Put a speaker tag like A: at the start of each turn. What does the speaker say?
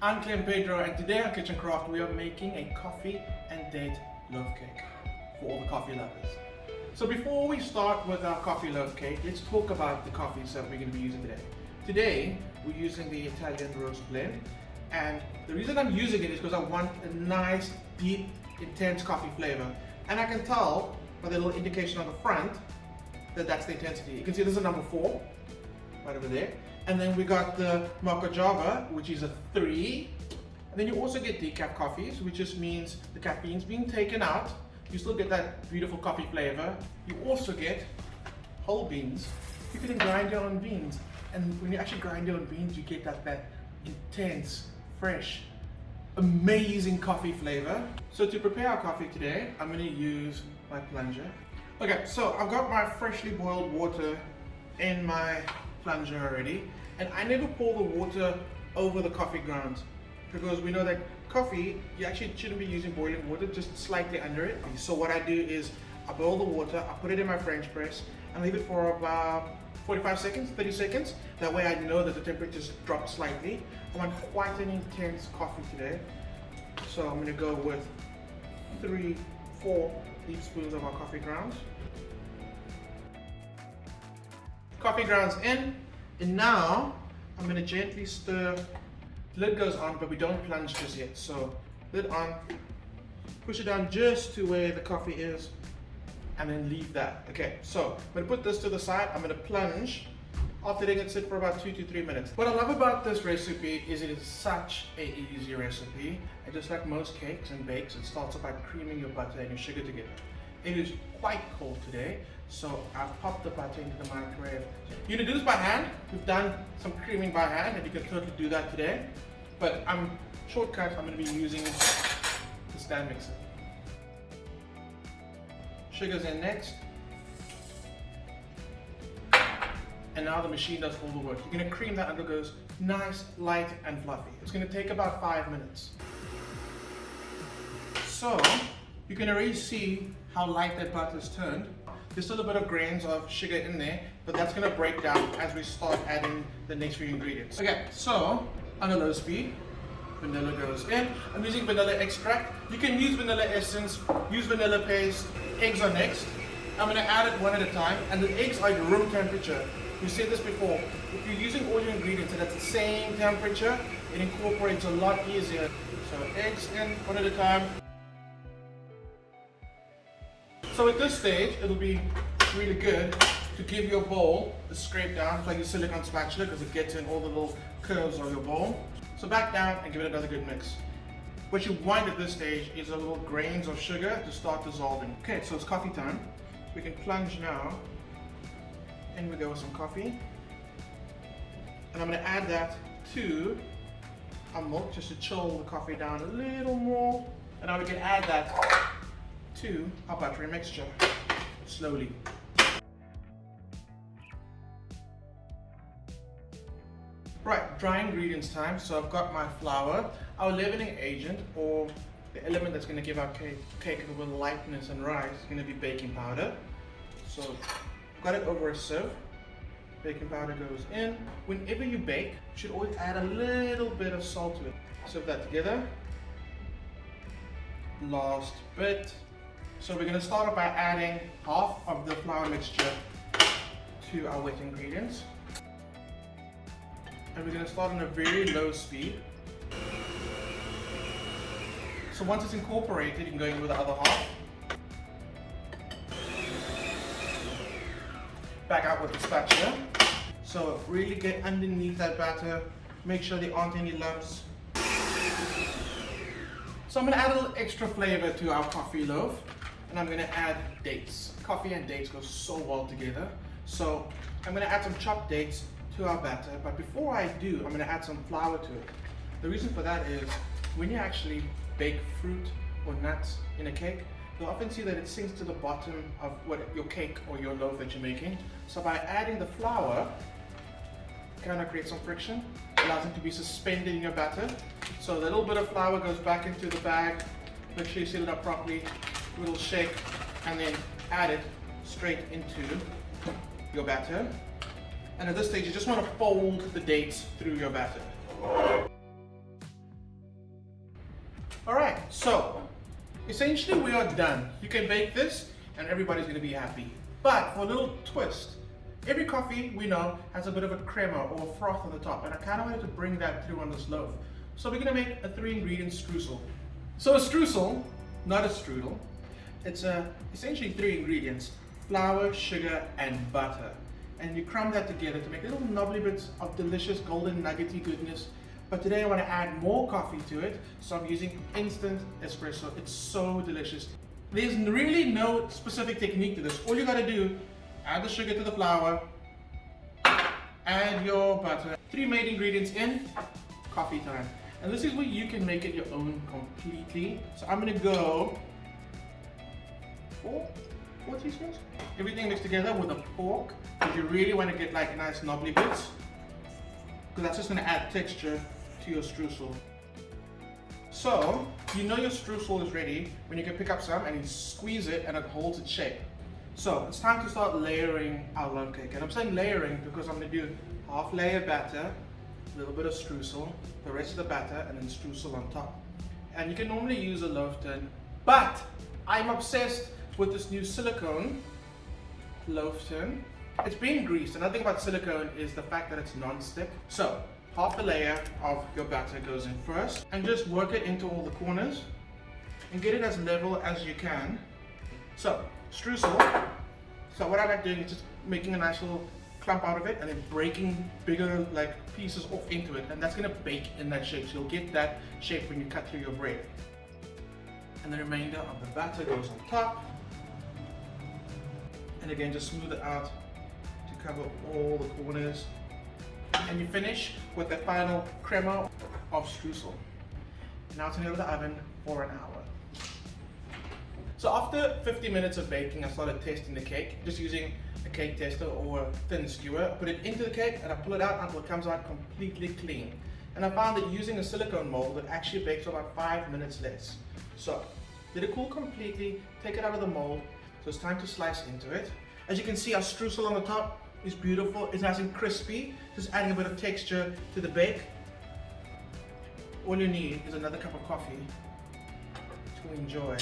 A: I'm Clem Pedro, and today on Kitchen Craft we are making a coffee and date loaf cake for all the coffee lovers. So before we start with our coffee loaf cake, let's talk about the coffees that we're going to be using today. Today we're using the Italian roast blend, and the reason I'm using it is because I want a nice, deep, intense coffee flavor, and I can tell by the little indication on the front that that's the intensity. You can see this is a number 4 right over there. And then we got the Mocha Java, which is a 3. And then you also get decaf coffees, which just means the caffeine's being taken out. You still get that beautiful coffee flavor. You also get whole beans. You can grind your own beans. And when you actually grind your own beans, you get that intense, fresh, amazing coffee flavor. So to prepare our coffee today, I'm going to use my plunger. Okay, so I've got my freshly boiled water in my plunger already, and I never pour the water over the coffee grounds because we know that coffee, you actually shouldn't be using boiling water, just slightly under it. So what I do is I boil the water, I put it in my French press and leave it for about 45 seconds, 30 seconds. That way I know that the temperature's dropped slightly. I want quite an intense coffee today, so I'm going to go with 3-4 teaspoons of our coffee grounds. Coffee grounds in, and now I'm going to gently stir. The lid goes on, but we don't plunge just yet. So lid on, push it down just to where the coffee is, and then leave that. Okay, so I'm going to put this to the side. I'm going to plunge after letting it sit for about 2 to 3 minutes. What I love about this recipe is it is such an easy recipe, and just like most cakes and bakes, it starts off by creaming your butter and your sugar together. It is quite cold today, so I've popped the butter into the microwave. You can do this by hand. We've done some creaming by hand, and you can totally do that today. But shortcut, I'm going to be using the stand mixer. Sugar's in next. And now the machine does all the work. You're going to cream that until it goes nice, light, and fluffy. It's going to take about 5 minutes. So you can already see how light that butter's turned. There's still a bit of grains of sugar in there, but that's going to break down as we start adding the next few ingredients. Okay, so on a low speed, vanilla goes in. I'm using vanilla extract. You can use vanilla essence, use vanilla paste. Eggs are next. I'm going to add it one at a time, and the eggs are at room temperature. We said this before, if you're using all your ingredients and at the same temperature, it incorporates a lot easier. So eggs in one at a time. So at this stage, it'll be really good to give your bowl a scrape down. It's like a silicone spatula because it gets in all the little curves of your bowl. So back down and give it another good mix. What you want at this stage is a little grains of sugar to start dissolving. Okay, so it's coffee time. We can plunge now. In we go with some coffee. And I'm going to add that to our milk just to chill the coffee down a little more. And now we can add that to our buttery mixture slowly. Right, dry ingredients time. So I've got my flour, our leavening agent, or the element that's going to give our cake a little lightness and rise, is going to be baking powder. So got it over a sieve. Baking powder goes in. Whenever you bake, you should always add a little bit of salt to it. Sieve that together. Last bit. So we're going to start off by adding half of the flour mixture to our wet ingredients. And we're going to start on a very low speed. So once it's incorporated, you can go in with the other half. Back out with the spatula. So really get underneath that batter. Make sure there aren't any lumps. So I'm going to add a little extra flavor to our coffee loaf. And I'm going to add dates. Coffee and dates go so well together. So I'm going to add some chopped dates to our batter. But before I do, I'm going to add some flour to it. The reason for that is when you actually bake fruit or nuts in a cake, you'll often see that it sinks to the bottom of your cake or your loaf that you're making. So by adding the flour, it kind of creates some friction, allows it to be suspended in your batter. So a little bit of flour goes back into the bag. Make sure you seal it up properly. A little shake, and then add it straight into your batter. And at this stage, you just want to fold the dates through your batter. Alright, so essentially we are done. You can bake this and everybody's going to be happy. But for a little twist, every coffee we know has a bit of a crema or froth on the top, and I kind of wanted to bring that through on this loaf. So we're going to make a 3-ingredient streusel. So a streusel, not a strudel, it's essentially 3 ingredients: flour, sugar and butter. And you crumb that together to make little knobbly bits of delicious golden nuggety goodness. But today I want to add more coffee to it, so I'm using instant espresso. It's so delicious. There's really no specific technique to this. All you gotta do, add the sugar to the flour, add your butter. 3 main ingredients in, coffee time. And this is where you can make it your own completely. So I'm gonna go 4 teaspoons. Everything mixed together with a fork, because you really want to get like nice knobbly bits, because that's just going to add texture to your streusel. So you know your streusel is ready when you can pick up some and you squeeze it and it holds its shape. So it's time to start layering our loaf cake. And I'm saying layering because I'm going to do half layer batter, a little bit of streusel, the rest of the batter, and then streusel on top. And you can normally use a loaf tin, but I'm obsessed with this new silicone loaf tin. It's been greased. Another thing about silicone is the fact that it's non-stick. So half a layer of your batter goes in first, and just work it into all the corners and get it as level as you can. So streusel. So what I like doing is just making a nice little clump out of it and then breaking bigger like pieces off into it, and that's gonna bake in that shape. So you'll get that shape when you cut through your bread. And the remainder of the batter goes on top. And again, just smooth it out to cover all the corners. And you finish with the final crema of streusel. Now turn it over the oven for an hour. So after 50 minutes of baking, I started testing the cake, just using a cake tester or a thin skewer. I put it into the cake and I pull it out until it comes out completely clean. And I found that using a silicone mold, it actually bakes for about 5 minutes less. So let it cool completely, take it out of the mold. So it's time to slice into it. As you can see, our streusel on the top is beautiful. It's nice and crispy, just adding a bit of texture to the bake. All you need is another cup of coffee to enjoy